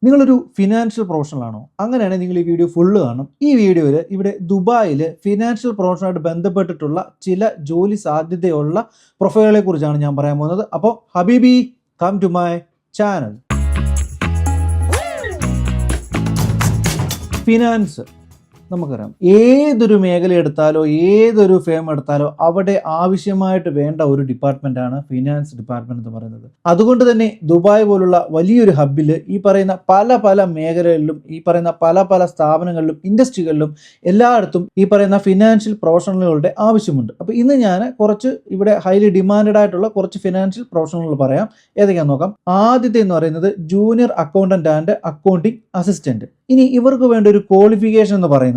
നിങ്ങളൊരു financial professional ആണോ? അങ്ങനെയാണെങ്കിൽ നിങ്ങൾ ഈ വീഡിയോ ഫുള്ള് കാണും. ഈ വീഡിയോയിൽ ഇവിടെ ദുബായിൽ ഫിനാൻഷ്യൽ പ്രൊഫഷണലായിട്ട് ബന്ധപ്പെട്ടിട്ടുള്ള ചില ജോലി സാധ്യതയുള്ള പ്രൊഫൈലുകളെ കുറിച്ചാണ് ഞാൻ പറയാൻ പോകുന്നത്. അപ്പോൾ ഹബീബി, come to my channel. Finance നമുക്കറിയാം, ഏതൊരു മേഖല എടുത്താലോ ഏതൊരു ഫേം എടുത്താലോ അവിടെ ആവശ്യമായിട്ട് വേണ്ട ഒരു ഡിപ്പാർട്ട്മെൻറ്റാണ് ഫിനാൻസ് ഡിപ്പാർട്ട്മെൻറ്റ് എന്ന് പറയുന്നത്. അതുകൊണ്ട് തന്നെ ദുബായ് പോലുള്ള വലിയൊരു ഹബ്ബിൽ ഈ പറയുന്ന പല മേഖലകളിലും ഈ പറയുന്ന പല സ്ഥാപനങ്ങളിലും ഇൻഡസ്ട്രികളിലും എല്ലായിടത്തും ഈ പറയുന്ന ഫിനാൻഷ്യൽ പ്രൊഫഷണലുകളുടെ ആവശ്യമുണ്ട്. അപ്പോൾ ഇന്ന് ഞാൻ കുറച്ച് ഇവിടെ ഹൈലി ഡിമാൻഡഡ് ആയിട്ടുള്ള കുറച്ച് ഫിനാൻഷ്യൽ പ്രൊഫഷണലുകൾ പറയാം. ഏതൊക്കെയാണെന്ന് നോക്കാം. ആദ്യത്തെ എന്ന് പറയുന്നത് junior accountant and accounting assistant. ഇനി ഇവർക്ക് വേണ്ട ഒരു ക്വാളിഫിക്കേഷൻ എന്ന് പറയുന്നത്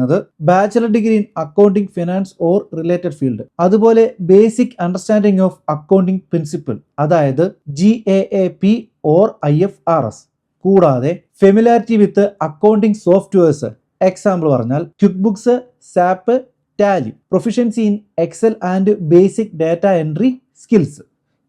bachelor degree in accounting, finance or related field. അതുപോലെ basic understanding of accounting principle, അതായത് GAAP ഓർ IFRS. കൂടാതെ familiarity with accounting softwares, example പറഞ്ഞാൽ QuickBooks, SAP, Tally. Proficiency in Excel and basic data entry skills.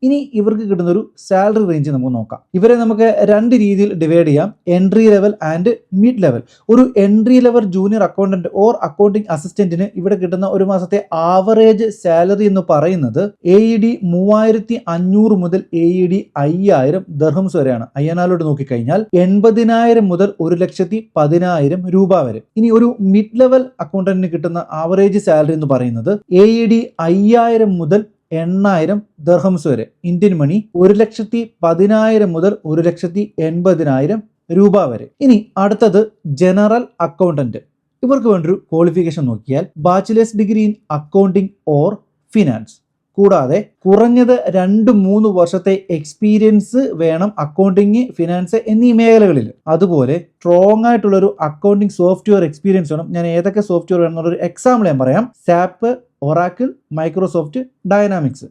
ഇനി ഇവർക്ക് കിട്ടുന്ന ഒരു salary range നമുക്ക് നോക്കാം. ഇവരെ നമുക്ക് രണ്ട് രീതിയിൽ ഡിവൈഡ് ചെയ്യാം: entry level and mid level. ഒരു entry level junior accountant or accounting അസിസ്റ്റന്റിന് ഇവിടെ കിട്ടുന്ന ഒരു മാസത്തെ ആവറേജ് സാലറി എന്ന് പറയുന്നത് AED 3500 മുതൽ AED 5000 ദിർഹംസ് വരെയാണ്. അയ്യനാലോട് നോക്കിക്കഴിഞ്ഞാൽ 80,000 മുതൽ 1,10,000 രൂപ വരെ. ഇനി ഒരു മിഡ് ലെവൽ അക്കൗണ്ടന്റിന് കിട്ടുന്ന ആവറേജ് സാലറി എന്ന് പറയുന്നത് AED 5000 മുതൽ 8,000 ദിർഹംസ് വരെ. ഇന്ത്യൻ മണി 1,10,000 മുതൽ 1,80,000 രൂപ വരെ. ഇനി അടുത്തത് ജനറൽ അക്കൗണ്ടന്റ്. ഇവർക്ക് വേണ്ടൊരു ക്വാളിഫിക്കേഷൻ നോക്കിയാൽ bachelor's degree in accounting or finance. കൂടാതെ കുറഞ്ഞത് 2-3 വർഷത്തെ എക്സ്പീരിയൻസ് വേണം അക്കൗണ്ടിങ്, ഫിനാൻസ് എന്നീ മേഖലകളിൽ. അതുപോലെ സ്ട്രോങ് ആയിട്ടുള്ള ഒരു അക്കൗണ്ടിങ് സോഫ്റ്റ്വെയർ എക്സ്പീരിയൻസ് വേണം. ഞാൻ ഏതൊക്കെ സോഫ്റ്റ്വെയർ വേണമെന്നുള്ളൊരു എക്സാമ്പിൾ ഞാൻ പറയാം: സാപ്പ്, ഒറാക്കിൾ, മൈക്രോസോഫ്റ്റ് ഡൈനാമിക്സ്.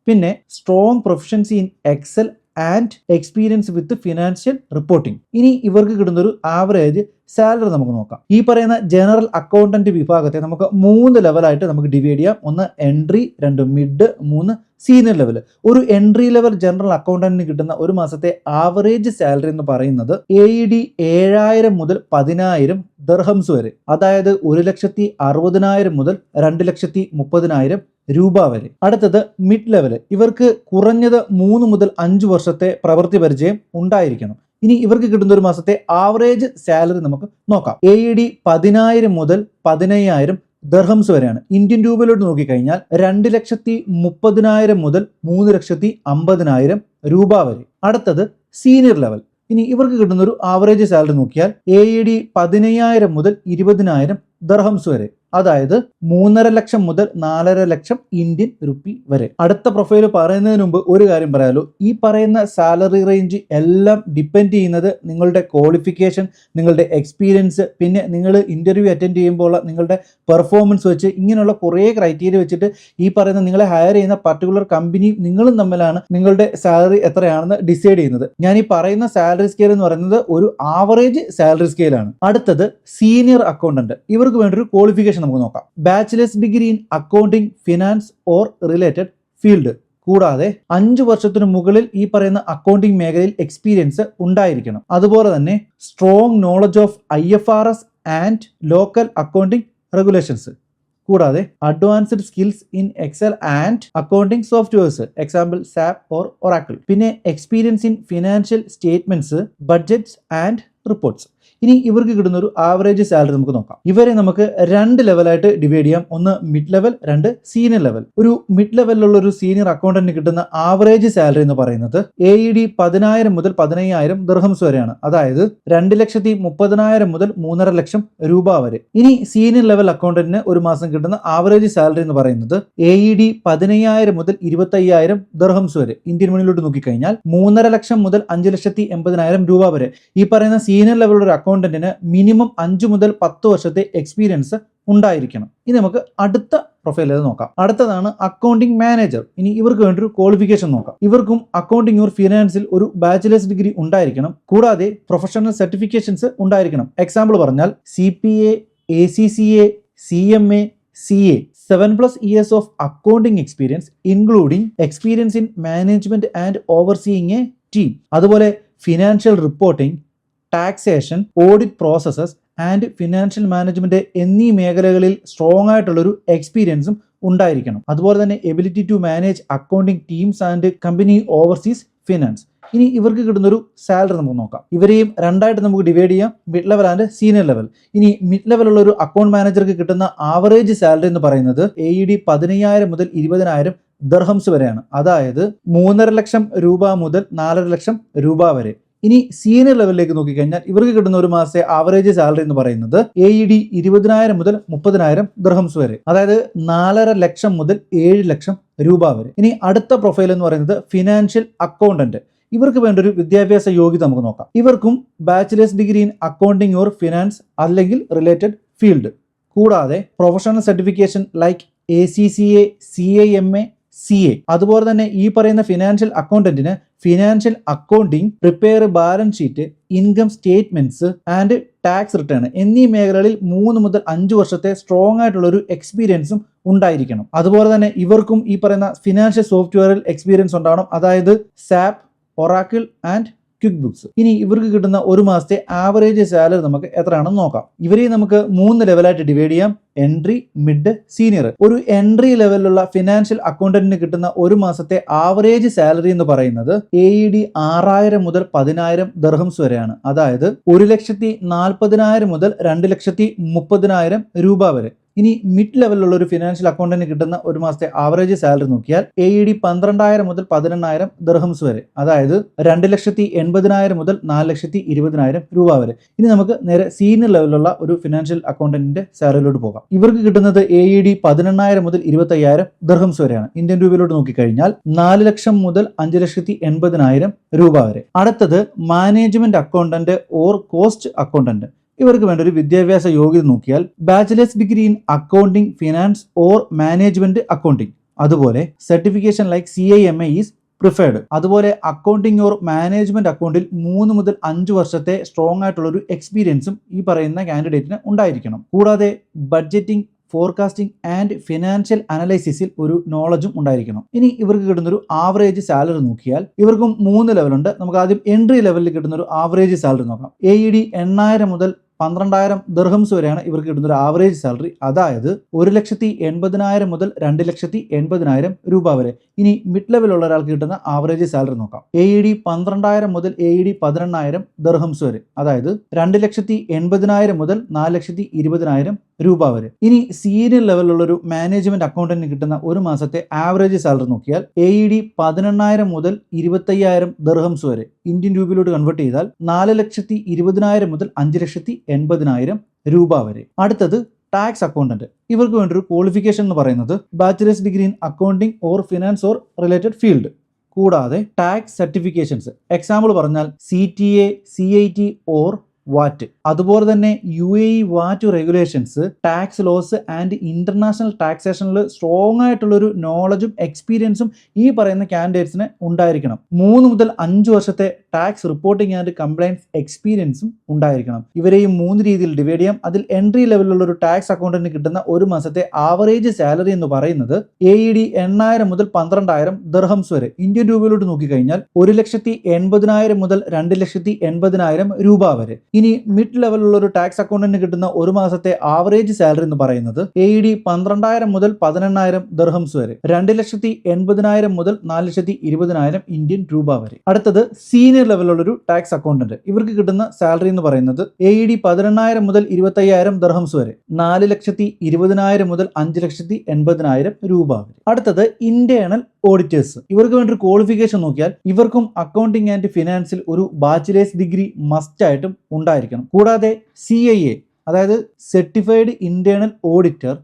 പിന്നെ strong proficiency in Excel and experience with financial reporting. ഇനി ഇവർക്ക് കിട്ടുന്ന ഒരു ആവറേജ് സാലറി നമുക്ക് നോക്കാം. ഈ പറയുന്ന ജനറൽ അക്കൗണ്ടന്റ് വിഭാഗത്തെ നമുക്ക് 3 ലെവലായിട്ട് നമുക്ക് ഡിവൈഡ് ചെയ്യാം. 1 എൻട്രി, 2 മിഡ്, 3 സീനിയർ ലെവൽ. ഒരു എൻട്രി ലെവൽ ജനറൽ അക്കൗണ്ടന്റിന് കിട്ടുന്ന ഒരു മാസത്തെ ആവറേജ് സാലറി എന്ന് പറയുന്നത് AED 7,000 മുതൽ 10,000 ദിർഹംസ് വരെ. അതായത് 1,60,000 മുതൽ 2,30,000 രൂപ വരെ. അടുത്തത് മിഡ് ലെവൽ. ഇവർക്ക് കുറഞ്ഞത് 3 മുതൽ 5 വർഷത്തെ പ്രവൃത്തി പരിചയം ഉണ്ടായിരിക്കണം. ഇനി ഇവർക്ക് കിട്ടുന്ന ഒരു മാസത്തെ ആവറേജ് സാലറി നമുക്ക് നോക്കാം. AED 10,000 മുതൽ 15,000 ദിർഹംസ് വരെയാണ്. ഇന്ത്യൻ രൂപയിലോട്ട് നോക്കിക്കഴിഞ്ഞാൽ 2,30,000 മുതൽ 3,50,000 രൂപ വരെ. അടുത്തത് സീനിയർ ലെവൽ. ഇനി ഇവർക്ക് കിട്ടുന്ന ഒരു ആവറേജ് സാലറി നോക്കിയാൽ AED 15,000 മുതൽ 20,000 ദിർഹംസ് വരെ. അതായത് 3.5 ലക്ഷം മുതൽ 4.5 ലക്ഷം ഇന്ത്യൻ റുപ്പി വരെ. അടുത്ത പ്രൊഫൈൽ പറയുന്നതിന് മുമ്പ് ഒരു കാര്യം പറയാലോ. ഈ പറയുന്ന സാലറി റേഞ്ച് എല്ലാം ഡിപ്പെൻഡ് ചെയ്യുന്നത് നിങ്ങളുടെ ക്വാളിഫിക്കേഷൻ, നിങ്ങളുടെ എക്സ്പീരിയൻസ്, പിന്നെ നിങ്ങൾ ഇന്റർവ്യൂ അറ്റൻഡ് ചെയ്യുമ്പോൾ നിങ്ങളുടെ പെർഫോമൻസ് വെച്ച്, ഇങ്ങനെയുള്ള കുറേ ക്രൈറ്റീരിയ വെച്ചിട്ട് ഈ പറയുന്ന നിങ്ങളെ ഹയർ ചെയ്യുന്ന പർട്ടിക്കുലർ കമ്പനിയും നിങ്ങളും തമ്മിലാണ് നിങ്ങളുടെ സാലറി എത്രയാണെന്ന് ഡിസൈഡ് ചെയ്യുന്നത്. ഞാൻ ഈ പറയുന്ന സാലറി സ്കെയിൽ എന്ന് പറയുന്നത് ഒരു ആവറേജ് സാലറി സ്കെയിലാണ്. അടുത്തത് സീനിയർ അക്കൗണ്ടന്റ്. ഇവർക്ക് വേണ്ട ഒരു ക്വാളിഫിക്കേഷൻ നമുക്ക് നോക്കാം. Bachelor's degree in accounting, finance or related field. കൂടാതെ 5 വർഷത്തിനു മുകളിൽ ഈ പറയുന്ന അക്കൗണ്ടിംഗ് മേഖലയിൽ എക്സ്പീരിയൻസ് ഉണ്ടായിരിക്കണം. അതുപോലെ തന്നെ strong knowledge of IFRS and local accounting regulations. കൂടാതെ advanced skills in Excel and accounting softwares, example SAP or Oracle. പിന്നെ experience in financial statements, budgets and reports. ഇനി ഇവർക്ക് കിട്ടുന്ന ഒരു ആവറേജ് സാലറി നമുക്ക് നോക്കാം. ഇവരെ നമുക്ക് 2 ലെവലായിട്ട് ഡിവൈഡ് ചെയ്യാം. 1 മിഡ് ലെവൽ, 2 സീനിയർ ലെവൽ. ഒരു മിഡ് ലെവലിലുള്ള ഒരു സീനിയർ അക്കൗണ്ടന്റിന് കിട്ടുന്ന ആവറേജ് സാലറി എന്ന് പറയുന്നത് AED 10,000 മുതൽ 15,000 ദിർഹംസ് വരെയാണ്. അതായത് 2,30,000 മുതൽ 3.5 ലക്ഷം രൂപ വരെ. ഇനി സീനിയർ ലെവൽ അക്കൗണ്ടന്റിന് ഒരു മാസം കിട്ടുന്ന ആവറേജ് സാലറി എന്ന് പറയുന്നത് AED 15,000 മുതൽ 25,000 ദിർഹംസ് വരെ. ഇന്ത്യൻ മണിയിലോട്ട് നോക്കിക്കഴിഞ്ഞാൽ 3.5 ലക്ഷം മുതൽ 5,80,000 രൂപ വരെ. ഈ പറയുന്ന സീനിയർ ലെവലുള്ള ഒരു അക്കൗണ്ടന്റിന് മിനിമം 5 മുതൽ 10 വർഷത്തെ എക്സ്പീരിയൻസ് ഉണ്ടായിരിക്കണം. ഇനി നമുക്ക് അടുത്ത പ്രൊഫൈൽ നോക്കാം. അടുത്തതാണ് അക്കൗണ്ടിംഗ് മാനേജർ. ഇനി ഇവർക്ക് വേണ്ടൊരു ക്വാളിഫിക്കേഷൻ നോക്കാം. ഇവർക്കും അക്കൗണ്ടിംഗ് ഓർ ഫിനാൻസിൽ ഒരു ബാച്ചിലേഴ്സ് ഡിഗ്രി ഉണ്ടായിരിക്കണം. കൂടാതെ പ്രൊഫഷണൽ സർട്ടിഫിക്കേഷൻസ് ഉണ്ടായിരിക്കണം. എക്സാമ്പിൾ പറഞ്ഞാൽ CPA, ACCA, CMA, CA. 7+ years of accounting experience including experience in management and overseeing a team. അതുപോലെ financial reporting, taxation, audit processes and financial management എന്നീ മേഖലകളിൽ strong ആയിട്ടുള്ളൊരു എക്സ്പീരിയൻസും ഉണ്ടായിരിക്കണം. അതുപോലെ തന്നെ ability to manage accounting teams and company oversees finance. ഇനി ഇവർക്ക് കിട്ടുന്നൊരു സാലറി നമുക്ക് നോക്കാം. ഇവരെയും രണ്ടായിട്ട് നമുക്ക് ഡിവൈഡ് ചെയ്യാം, mid level and senior level. ഇനി മിഡ് ലെവലുള്ള ഒരു അക്കൗണ്ട് മാനേജർക്ക് കിട്ടുന്ന ആവറേജ് സാലറി എന്ന് പറയുന്നത് AED 15,000 മുതൽ 20,000 ദർഹംസ് വരെയാണ്. അതായത് 3.5 ലക്ഷം രൂപ മുതൽ 4.5 ലക്ഷം രൂപ വരെ. ഇനി സീനിയർ ലെവലിലേക്ക് നോക്കിക്കഴിഞ്ഞാൽ ഇവർക്ക് കിട്ടുന്ന ഒരു മാസത്തെ ആവറേജ് സാലറി എന്ന് പറയുന്നത് AED 20,000 മുതൽ 30,000 ദർഹംസ് വരെ. അതായത് 4.5 ലക്ഷം മുതൽ 7 ലക്ഷം രൂപ വരെ. ഇനി അടുത്ത പ്രൊഫൈൽ എന്ന് പറയുന്നത് ഫിനാൻഷ്യൽ അക്കൗണ്ടന്റ്. ഇവർക്ക് വേണ്ട ഒരു വിദ്യാഭ്യാസ യോഗ്യത നമുക്ക് നോക്കാം. ഇവർക്കും bachelor's degree in accounting or finance അല്ലെങ്കിൽ റിലേറ്റഡ് ഫീൽഡ്, കൂടാതെ professional certification like ACCA, CIMA, CA. അതുപോലെ തന്നെ ഈ പറയുന്ന ഫിനാൻഷ്യൽ അക്കൗണ്ടന്റിന് financial accounting, prepare balance sheet, income statements and tax return എന്നീ മേഖലകളിൽ 3 മുതൽ 5 വർഷത്തെ സ്ട്രോങ് ആയിട്ടുള്ള ഒരു എക്സ്പീരിയൻസും ഉണ്ടായിരിക്കണം. അതുപോലെ തന്നെ ഇവർക്കും ഈ പറയുന്ന ഫിനാൻഷ്യൽ സോഫ്റ്റ്വെയറിൽ എക്സ്പീരിയൻസ് ഉണ്ടാവണം. അതായത് SAP, Oracle and quick books. ഇനി ഇവർക്ക് കിട്ടുന്ന ഒരു മാസത്തെ ആവറേജ് സാലറി നമുക്ക് എത്രയാണെന്ന് നോക്കാം. ഇവരെ നമുക്ക് 3 ലെവലായിട്ട് ഡിവൈഡ് ചെയ്യാം: എൻട്രി, മിഡ്, സീനിയർ. ഒരു എൻട്രി ലെവലിലുള്ള ഫിനാൻഷ്യൽ അക്കൗണ്ടന്റിന് കിട്ടുന്ന ഒരു മാസത്തെ ആവറേജ് സാലറി എന്ന് പറയുന്നത് AED 6,000 മുതൽ 10,000 ദർഹംസ് വരെയാണ്. അതായത് 1,40,000 മുതൽ 2,30,000 രൂപ വരെ. ഇനി മിഡ് ലെവലിലുള്ള ഒരു ഫിനാൻഷ്യൽ അക്കൗണ്ടന്റിന് കിട്ടുന്ന ഒരു മാസത്തെ ആവറേജ് സാലറി നോക്കിയാൽ AED 12,000 മുതൽ 18,000 ദർഹംസ് വരെ. അതായത് 2,80,000 മുതൽ 4,20,000 രൂപ വരെ. ഇനി നമുക്ക് നേരെ സീനിയർ ലെവലിലുള്ള ഒരു ഫിനാൻഷ്യൽ അക്കൗണ്ടന്റിന്റെ സാലറിയിലോട്ട് പോകാം. ഇവർക്ക് കിട്ടുന്നത് AED 18,000 മുതൽ 25,000 ദർഹംസ് വരെയാണ്. ഇന്ത്യൻ രൂപയിലോട്ട് നോക്കിക്കഴിഞ്ഞാൽ 4 ലക്ഷം മുതൽ 5,80,000 രൂപ വരെ. അടുത്തത് management accountant or cost accountant. ഇവർക്ക് വേണ്ട ഒരു വിദ്യാഭ്യാസ യോഗ്യത നോക്കിയാൽ bachelor's degree in accounting, finance or management accounting. അതുപോലെ certification like CIMA is preferred. അതുപോലെ അക്കൗണ്ടിംഗ് ഓർ മാനേജ്മെന്റ് അക്കൗണ്ടിൽ 3 മുതൽ 5 വർഷത്തെ സ്ട്രോങ് ആയിട്ടുള്ള ഒരു എക്സ്പീരിയൻസും ഈ പറയുന്ന കാൻഡിഡേറ്റിന് ഉണ്ടായിരിക്കണം. കൂടാതെ ബഡ്ജറ്റിംഗ്, ഫോർകാസ്റ്റിംഗ് ആൻഡ് ഫിനാൻഷ്യൽ അനലൈസിസിൽ ഒരു നോളജും ഉണ്ടായിരിക്കണം. ഇനി ഇവർക്ക് കിട്ടുന്ന ഒരു ആവറേജ് സാലറി നോക്കിയാൽ ഇവർക്കും 3 ലെവലുണ്ട്. നമുക്ക് ആദ്യം എൻട്രി ലെവലിൽ കിട്ടുന്ന ഒരു ആവറേജ് സാലറി നോക്കാം. AED 8,000 മുതൽ 12,000 ദർഹംസ് വരെയാണ് ഇവർക്ക് കിട്ടുന്ന ഒരു ആവറേജ് സാലറി. അതായത് 1,80,000 മുതൽ 2,80,000 രൂപ വരെ. ഇനി മിഡ് ലെവലുള്ള ഒരാൾക്ക് കിട്ടുന്ന ആവറേജ് സാലറി നോക്കാം. AED 12,000 മുതൽ AED 18,000 ദർഹംസ് വരെ. അതായത് 2,80,000 മുതൽ 4,20,000 രൂപ വരെ. ഇനി സീനിയർ ലെവലിലുള്ള ഒരു മാനേജ്മെന്റ് അക്കൗണ്ടന്റിന് കിട്ടുന്ന ഒരു മാസത്തെ ആവറേജ് സാലറി നോക്കിയാൽ AED 18,000 മുതൽ 25,000 ദർഹംസ് വരെ. ഇന്ത്യൻ രൂപയിലോട്ട് കൺവേർട്ട് ചെയ്താൽ 4,20,000 മുതൽ 5,80,000 രൂപ വരെ. അടുത്തത് ടാക്സ് അക്കൗണ്ടന്റ്. ഇവർക്ക് വേണ്ട ഒരു ക്വാളിഫിക്കേഷൻ എന്ന് പറയുന്നത് bachelor's degree in accounting or finance or related field, കൂടാതെ ടാക്സ് സർട്ടിഫിക്കേഷൻസ്. എക്സാമ്പിൾ പറഞ്ഞാൽ CTA, CIT ഓർ വാറ്റ്. അതുപോലെ തന്നെ UAE VAT regulations, tax laws and international ടാക്സേഷനിൽ സ്ട്രോങ് ആയിട്ടുള്ള ഒരു നോളജും എക്സ്പീരിയൻസും ഈ പറയുന്ന കാൻഡിഡേറ്റ്സിന് ഉണ്ടായിരിക്കണം. 3 മുതൽ 5 വർഷത്തെ ടാക്സ് റിപ്പോർട്ടിംഗ് ആൻഡ് കംപ്ലൈൻസ് എക്സ്പീരിയൻസും ഉണ്ടായിരിക്കണം. ഇവരെയും 3 രീതിയിൽ ഡിവൈഡ് ചെയ്യാം. അതിൽ എൻട്രി ലെവലിലുള്ള ഒരു ടാക്സ് അക്കൗണ്ടന്റിന് കിട്ടുന്ന ഒരു മാസത്തെ ആവറേജ് സാലറി എന്ന് പറയുന്നത് AED 8,000 മുതൽ 12,000 ദർഹംസ് വരെ. ഇന്ത്യൻ രൂപയിലോട്ട് നോക്കിക്കഴിഞ്ഞാൽ 1,80,000 മുതൽ 2,80,000 രൂപ വരെ. ഇനി മിഡ് ലെവലിലുള്ള ഒരു ടാക്സ് അക്കൗണ്ടന്റിന് കിട്ടുന്ന ഒരു മാസത്തെ ആവറേജ് സാലറി എന്ന് പറയുന്നത് AED 12,000 മുതൽ 18,000 ദർഹംസ് വരെ. 2,80,000 മുതൽ 4,20,000 ഇന്ത്യൻ രൂപ വരെ. അടുത്തത് സീനിയർ ലെവലിലുള്ള ഒരു ടാക്സ് അക്കൗണ്ടന്റ്. ഇവർക്ക് കിട്ടുന്ന സാലറി എന്ന് പറയുന്നത് AED 18,000 മുതൽ 25,000 ദർഹംസ് വരെ. 4,20,000 മുതൽ 5,80,000 രൂപ വരെ. അടുത്തത് ഇന്റേണൽ ഓഡിറ്റേഴ്സ്. ഇവർക്ക് വേണ്ടി ഒരു ക്വാളിഫിക്കേഷൻ നോക്കിയാൽ ഇവർക്കും അക്കൗണ്ടിംഗ് ആൻഡ് ഫിനാൻസിൽ ഒരു ബാച്ചിലേഴ്സ് ഡിഗ്രി മസ്റ്റ് ആയിട്ടും ഉണ്ടായിരിക്കണം. കൂടാതെ CIA, അതായത് certified internal auditor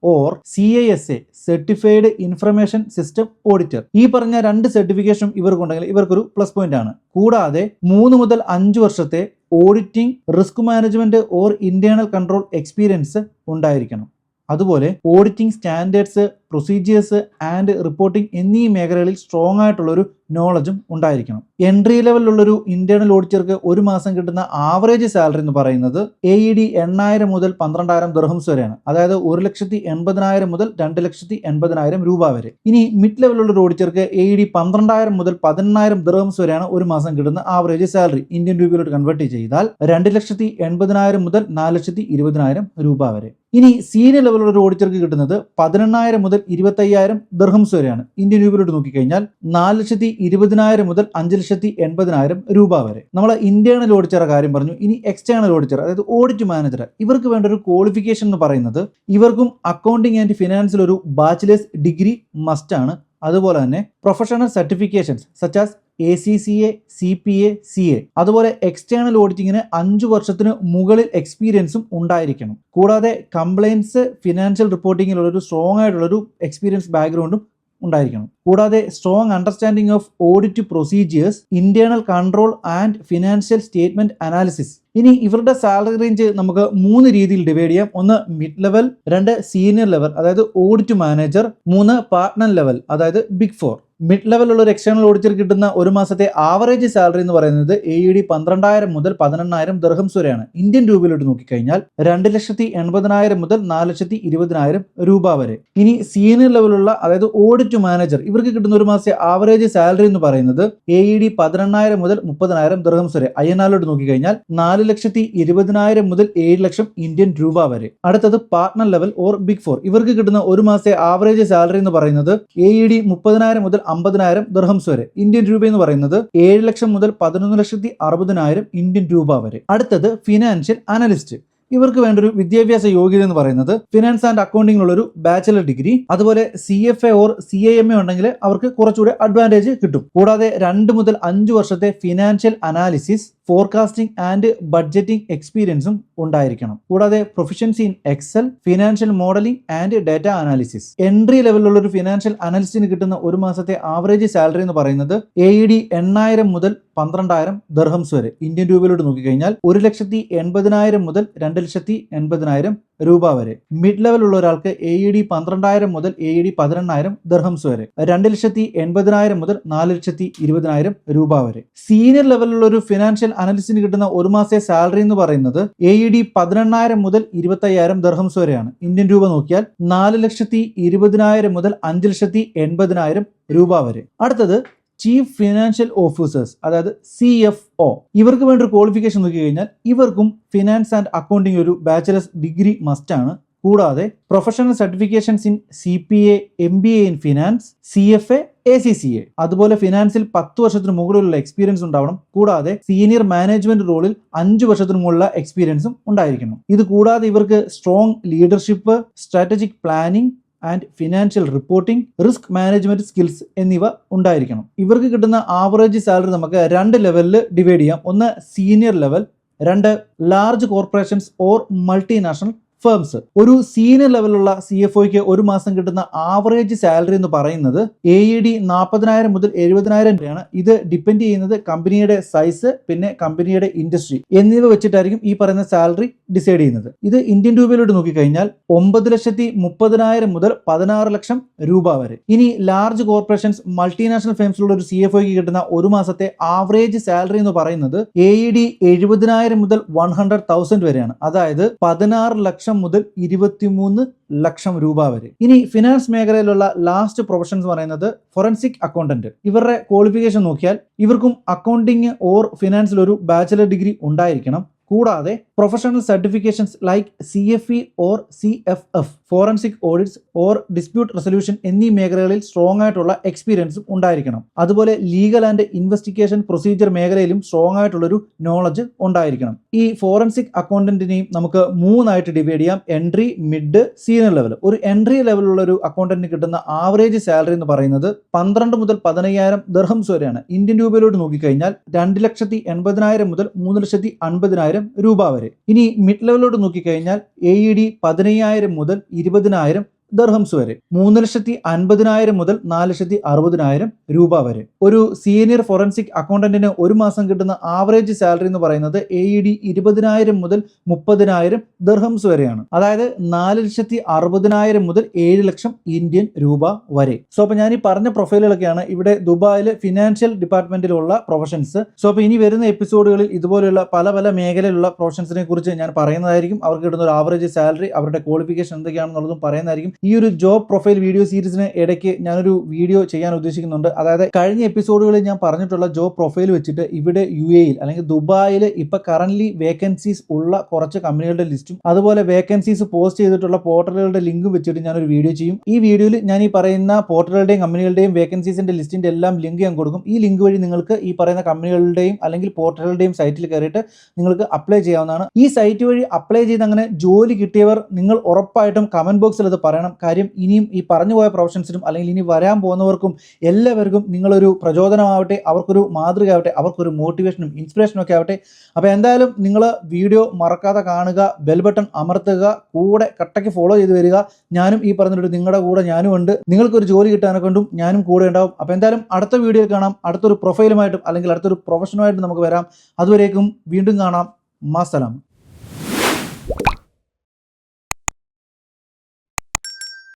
or CISA, certified information system auditor. ഈ പറഞ്ഞ 2 സർട്ടിഫിക്കേഷനും ഇവർക്കുണ്ടെങ്കിൽ ഇവർക്കൊരു പ്ലസ് പോയിന്റ് ആണ്. കൂടാതെ 3 മുതൽ 5 വർഷത്തെ auditing, risk management or internal control experience ഉണ്ടായിരിക്കണം. അതുപോലെ auditing standards, procedures and reporting എന്നീ മേഖലകളിൽ സ്ട്രോങ് ആയിട്ടുള്ളൊരു നോളജും ഉണ്ടായിരിക്കണം. എൻട്രി ലെവലിലുള്ളൊരു ഇന്റേണൽ ഓഡിറ്റർക്ക് ഒരു മാസം കിട്ടുന്ന ആവറേജ് സാലറി എന്ന് പറയുന്നത് AED 8,000 മുതൽ 12,000 ദിർഹംസ് വരെയാണ്. അതായത് 1,80,000 മുതൽ 2,80,000 രൂപ വരെ. ഇനി മിഡ് ലെവലിലുള്ള ഒരു ഓഡിറ്റർക്ക് AED 12,000 മുതൽ 10,000 ദിർഹംസ് വരെയാണ് ഒരു മാസം കിട്ടുന്ന ആവറേജ് സാലറി. ഇന്ത്യൻ രൂപയിലോട്ട് കൺവേർട്ട് ചെയ്താൽ 2,80,000 മുതൽ 4,20,000 രൂപ വരെ. ഇനി സീനിയർ ലെവലുള്ള ഒരു ഓഡിറ്റർക്ക് കിട്ടുന്നത് 18,000 മുതൽ 25,000 ദിർഹംസ് വരെയാണ്. ഇന്ത്യൻ രൂപയിലോട്ട് നോക്കിക്കഴിഞ്ഞാൽ 4,20,000 മുതൽ 5,80,000 രൂപ വരെ. നമ്മൾ ഇന്റേണൽ ഓഡിറ്ററുടെ കാര്യം പറഞ്ഞു. ഇനി എക്സ്റ്റേണൽ ഓഡിറ്റർ, അതായത് ഓഡിറ്റ് മാനേജർ, ഇവർക്ക് വേണ്ട ഒരു ക്വാളിഫിക്കേഷൻ എന്ന് പറയുന്നത് ഇവർക്കും അക്കൗണ്ടിങ് ആൻഡ് ഫിനാൻസിൽ ഒരു ബാച്ചിലേഴ്സ് ഡിഗ്രി മസ്റ്റ് ആണ്. അതുപോലെ തന്നെ professional certifications such as ACCA, CPA, CA, അതുപോലെ എക്സ്റ്റേണൽ ഓഡിറ്റിങ്ങിന് 5 വർഷത്തിന് മുകളിൽ എക്സ്പീരിയൻസും ഉണ്ടായിരിക്കണം. കൂടാതെ കംപ്ലൈൻസ് ഫിനാൻഷ്യൽ റിപ്പോർട്ടിങ്ങിലുള്ള ഒരു സ്ട്രോങ് ആയിട്ടുള്ളൊരു എക്സ്പീരിയൻസ് ബാക്ക്ഗ്രൗണ്ടും ഉണ്ടായിരിക്കണം. കൂടാതെ strong understanding of audit procedures, internal control and financial statement analysis. ഇനി ഇവരുടെ സാലറി റേഞ്ച് നമുക്ക് 3 രീതിയിൽ ഡിവൈഡ് ചെയ്യാം. 1 മിഡ് ലെവൽ, 2 സീനിയർ ലെവൽ അതായത് ഓഡിറ്റ് മാനേജർ, 3 പാർട്ട്ണർ ലെവൽ അതായത് ബിഗ് 4. മിഡ് ലെവലുള്ള ഒരു എക്സ്റ്റേണൽ ഓഡിറ്റർ കിട്ടുന്ന ഒരു മാസത്തെ ആവറേജ് സാലറി എന്ന് പറയുന്നത് AED 12,000 മുതൽ 18,000 ദിർഹംസ് വരെയാണ്. ഇന്ത്യൻ രൂപയിലോട്ട് നോക്കിക്കഴിഞ്ഞാൽ 2,80,000 മുതൽ 4,20,000 രൂപ വരെ. ഇനി സീനിയർ ലെവലുള്ള അതായത് ഓഡിറ്റ് മാനേജർ, ഇവർക്ക് കിട്ടുന്ന ഒരു മാസത്തെ ആവറേജ് സാലറി എന്ന് പറയുന്നത് AED 18,000 മുതൽ 30,000 ദിർഹംസ് വരെ. INR നോക്കിക്കഴിഞ്ഞാൽ 4,20,000 മുതൽ 7 ലക്ഷം ഇന്ത്യൻ രൂപ വരെ. അടുത്തത് പാർട്ട്ണർ ലെവൽ ഓർ ബിഗ് 4. ഇവർക്ക് കിട്ടുന്ന ഒരു മാസത്തെ ആവറേജ് സാലറി എന്ന് പറയുന്നത് AED 30,000 മുതൽ 50,000 ദിർഹംസ് വരെ. ഇന്ത്യൻ രൂപ എന്ന് പറയുന്നത് 7 ലക്ഷം മുതൽ 11,60,000 ഇന്ത്യൻ രൂപ വരെ. അടുത്തത് ഫിനാൻഷ്യൽ അനലിസ്റ്റ്. ഇവർക്ക് വേണ്ട ഒരു വിദ്യാഭ്യാസ യോഗ്യത എന്ന് പറയുന്നത് ഫിനാൻസ് ആൻഡ് അക്കൗണ്ടിങ്ങിലുള്ള ഒരു ബാച്ചലർ ഡിഗ്രി, അതുപോലെ CFA ഓർ CIMA ഉണ്ടെങ്കിൽ അവർക്ക് കുറച്ചുകൂടെ അഡ്വാൻറ്റേജ് കിട്ടും. കൂടാതെ 2 മുതൽ 5 വർഷത്തെ financial analysis, forecasting and budgeting എക്സ്പീരിയൻസും ഉണ്ടായിരിക്കണം. കൂടാതെ proficiency in Excel, financial modelling and data analysis. Entry ലെവലിലുള്ള ഒരു ഫിനാൻഷ്യൽ അനലിസ്റ്റിന് കിട്ടുന്ന ഒരു മാസത്തെ ആവറേജ് സാലറി എന്ന് പറയുന്നത് AED 8,000 മുതൽ 12,000 ദിർഹംസ് വരെ. ഇന്ത്യൻ രൂപയിലോട്ട് നോക്കിക്കഴിഞ്ഞാൽ 1,80,000 മുതൽ 2,80,000 രൂപ വരെ. മിഡ് ലെവലുള്ള ഒരാൾക്ക് AED 12,000 മുതൽ AED 18,000 ദിർഹംസ് വരെ. 2,80,000 മുതൽ 4,20,000 രൂപ വരെ. സീനിയർ ലെവലിലുള്ള ഒരു ഫിനാൻഷ്യൽ അനലിസ്റ്റിന് കിട്ടുന്ന ഒരു മാസത്തെ സാലറി എന്ന് പറയുന്നത് AED 18,000 മുതൽ 25,000 ദിർഹംസ് വരെയാണ്. ഇന്ത്യൻ രൂപ നോക്കിയാൽ 4,20,000 മുതൽ 5,80,000 രൂപ വരെ. അടുത്തത് ചീഫ് ഫിനാൻഷ്യൽ ഓഫീസേഴ്സ് അതായത് CFO. ഇവർക്ക് വേണ്ട ഒരു ക്വാളിഫിക്കേഷൻ നോക്കി കഴിഞ്ഞാൽ ഇവർക്കും ഫിനാൻസ് ആൻഡ് അക്കൗണ്ടിംഗ് ഒരു ബാച്ചിലേഴ്സ് ഡിഗ്രി മസ്റ്റ് ആണ്. കൂടാതെ professional certifications in CPA, MBA in finance, CFA, ACCA, അതുപോലെ ഫിനാൻസിൽ 10 വർഷത്തിന് മുകളിലുള്ള എക്സ്പീരിയൻസ് ഉണ്ടാവണം. കൂടാതെ സീനിയർ മാനേജ്മെന്റ് റോളിൽ 5 വർഷത്തിന് മുകളിലുള്ള എക്സ്പീരിയൻസും ഉണ്ടായിരിക്കണം. ഇത് കൂടാതെ ഇവർക്ക് strong leadership, strategic planning and financial reporting, risk management skills എന്നിവ ഉണ്ടായിരിക്കണം. ഇവർക്ക് കിട്ടുന്ന ആവറേജ് സാലറി നമുക്ക് 2 ലെവലിൽ ഡിവൈഡ് ചെയ്യാം. 1 senior level, 2 large corporations or multinational firms. ഒരു സീനിയർ ലെവലുള്ള CFOയ്ക്ക് ഒരു മാസം കിട്ടുന്ന ആവറേജ് സാലറി എന്ന് പറയുന്നത് AED 40,000 മുതൽ 70,000 രൂപയാണ്. ഇത് ഡിപ്പെൻഡ് ചെയ്യുന്നത് കമ്പനിയുടെ സൈസ്, പിന്നെ കമ്പനിയുടെ ഇൻഡസ്ട്രി എന്നിവ വെച്ചിട്ടായിരിക്കും ഈ പറയുന്ന സാലറി ഡിസൈഡ് ചെയ്യുന്നത്. ഇത് ഇന്ത്യൻ രൂപയിലോട്ട് നോക്കിക്കഴിഞ്ഞാൽ 9,30,000 മുതൽ 16 ലക്ഷം രൂപ വരെ. ഇനി ലാർജ് കോർപ്പറേഷൻസ്, മൾട്ടിനാഷണൽ ഫേംസിലുള്ള ഒരു CFOയ്ക്ക് കിട്ടുന്ന ഒരു മാസത്തെ ആവറേജ് സാലറി എന്ന് പറയുന്നത് AED 70,000 മുതൽ 100,000 വരെയാണ്. അതായത് 16 ലക്ഷം മുതൽ 23 ലക്ഷം രൂപ വരെ. ഇനി ഫിനാൻസ് മേഖലയിലുള്ള ലാസ്റ്റ് പ്രൊഫഷൻസ് പറയുന്നത് ഫോറൻസിക് അക്കൗണ്ടന്റ്. ഇവരുടെ ക്വാളിഫിക്കേഷൻ നോക്കിയാൽ ഇവർക്കും അക്കൗണ്ടിങ് ഓർ ഫിനാൻസിൽ ഒരു ബാച്ചലർ ഡിഗ്രി ഉണ്ടായിരിക്കണം. കൂടാതെ professional certifications like CFE or CFF, forensic audits or dispute resolution എന്നീ മേഖലകളിൽ സ്ട്രോങ് ആയിട്ടുള്ള എക്സ്പീരിയൻസും ഉണ്ടായിരിക്കണം. അതുപോലെ ലീഗൽ ആൻഡ് ഇൻവെസ്റ്റിഗേഷൻ പ്രൊസീജിയർ മേഖലയിലും സ്ട്രോങ് ആയിട്ടുള്ളൊരു നോളജ് ഉണ്ടായിരിക്കണം. ഈ ഫോറൻസിക് അക്കൗണ്ടന്റിനെയും നമുക്ക് 3 ആയിട്ട് ഡിവൈഡ് ചെയ്യാം: എൻട്രി, മിഡ്, സീനിയർ ലെവൽ. ഒരു എൻട്രി ലെവലുള്ള ഒരു അക്കൗണ്ടന്റിന് കിട്ടുന്ന ആവറേജ് സാലറി എന്ന് പറയുന്നത് 12 മുതൽ 15,000 ദിർഹംസ് വരെയാണ്. ഇന്ത്യൻ രൂപയിലോട്ട് നോക്കിക്കഴിഞ്ഞാൽ 2,80,000 മുതൽ 3,50,000 രൂപ വരെ. ഇനി മിഡ് ലെവലിലോട്ട് നോക്കിക്കഴിഞ്ഞാൽ AED 15,000 മുതൽ 20,000 ദിർഹംസ് വരെ, 3,50,000 മുതൽ 4,60,000 രൂപ വരെ. ഒരു സീനിയർ ഫോറൻസിക് അക്കൗണ്ടന്റിന് ഒരു മാസം കിട്ടുന്ന ആവറേജ് സാലറി എന്ന് പറയുന്നത് AED 20,000 മുതൽ 30,000 ദിർഹംസ് വരെയാണ്. അതായത് 4,60,000 മുതൽ 7 ലക്ഷം ഇന്ത്യൻ രൂപ വരെ. സോ അപ്പോൾ ഞാൻ ഈ പറഞ്ഞ പ്രൊഫൈലുകളൊക്കെയാണ് ഇവിടെ ദുബായിൽ ഫിനാൻഷ്യൽ ഡിപ്പാർട്ട്മെന്റിലുള്ള പ്രൊഫഷൻസ്. സോ അപ്പോൾ ഇനി വരുന്ന എപ്പിസോഡുകളിൽ ഇതുപോലെയുള്ള പല പല മേഖലയിലുള്ള പ്രൊഫഷൻസിനെ കുറിച്ച് ഞാൻ പറയുന്നതായിരിക്കും. അവർക്ക് കിട്ടുന്ന ഒരു ആവറേജ് സാലറി, അവരുടെ ക്വാളിഫിക്കേഷൻ എന്തൊക്കെയാണെന്നുള്ളതും പറയുന്നതായിരിക്കും. ഈ ഒരു ജോബ് പ്രൊഫൈൽ വീഡിയോ സീരീസിന് ഇടയ്ക്ക് ഞാനൊരു വീഡിയോ ചെയ്യാൻ ഉദ്ദേശിക്കുന്നുണ്ട്. അതായത് കഴിഞ്ഞ എപ്പിസോഡുകളിൽ ഞാൻ പറഞ്ഞിട്ടുള്ള ജോബ് പ്രൊഫൈൽ വെച്ചിട്ട് ഇവിടെ UAE അല്ലെങ്കിൽ ദുബായിൽ ഇപ്പൊ കറന്റ് വേക്കൻസീസ് ഉള്ള കുറച്ച് കമ്പനികളുടെ ലിസ്റ്റും അതുപോലെ വേക്കൻസീസ് പോസ്റ്റ് ചെയ്തിട്ടുള്ള പോർട്ടലുകളുടെ ലിങ്കും വെച്ചിട്ട് ഞാനൊരു വീഡിയോ ചെയ്യും. ഈ വീഡിയോയിൽ ഞാൻ ഈ പറയുന്ന പോർട്ടലുകളുടെയും കമ്പനികളുടെയും വേക്കൻസീസിന്റെ ലിസ്റ്റിന്റെ എല്ലാം ലിങ്ക് ഞാൻ കൊടുക്കും. ഈ ലിങ്ക് വഴി നിങ്ങൾക്ക് ഈ പറയുന്ന കമ്പനികളുടെയും അല്ലെങ്കിൽ പോർട്ടലുകളുടെയും സൈറ്റിൽ കയറിയിട്ട് നിങ്ങൾക്ക് അപ്ലൈ ചെയ്യാവുന്നതാണ്. ഈ സൈറ്റ് വഴി അപ്ലൈ ചെയ്ത് അങ്ങനെ ജോലി കിട്ടിയവർ നിങ്ങൾ ഉറപ്പായിട്ടും കമന്റ് ബോക്സിൽ അത് പറയണം. കാര്യം ഇനിയും ഈ പറഞ്ഞു പോയ പ്രൊഫഷൻസിനും അല്ലെങ്കിൽ ഇനി വരാൻ പോകുന്നവർക്കും എല്ലാവർക്കും നിങ്ങളൊരു പ്രചോദനമാവട്ടെ, അവർക്കൊരു മാതൃകയാവട്ടെ, അവർക്കൊരു മോട്ടിവേഷനും ഇൻസ്പിറേഷനും ഒക്കെ ആവട്ടെ. അപ്പോൾ എന്തായാലും നിങ്ങൾ വീഡിയോ മറക്കാതെ കാണുക, ബെൽ ബട്ടൺ അമർത്തുക, കൂടെ കട്ടയ്ക്ക് ഫോളോ ചെയ്ത് വരിക. ഞാനും ഈ പറഞ്ഞിട്ട് നിങ്ങളുടെ കൂടെ ഞാനും ഉണ്ട്. നിങ്ങൾക്കൊരു ജോലി കിട്ടാനെ കൊണ്ടും ഞാനും കൂടെ ഉണ്ടാവും. അപ്പോൾ എന്തായാലും അടുത്ത വീഡിയോയിൽ കാണാം. അടുത്തൊരു പ്രൊഫൈലുമായിട്ടും അല്ലെങ്കിൽ അടുത്തൊരു പ്രൊഫഷനുമായിട്ടും നമുക്ക് വരാം. അതുവരേക്കും വീണ്ടും കാണാം. മാസലാം.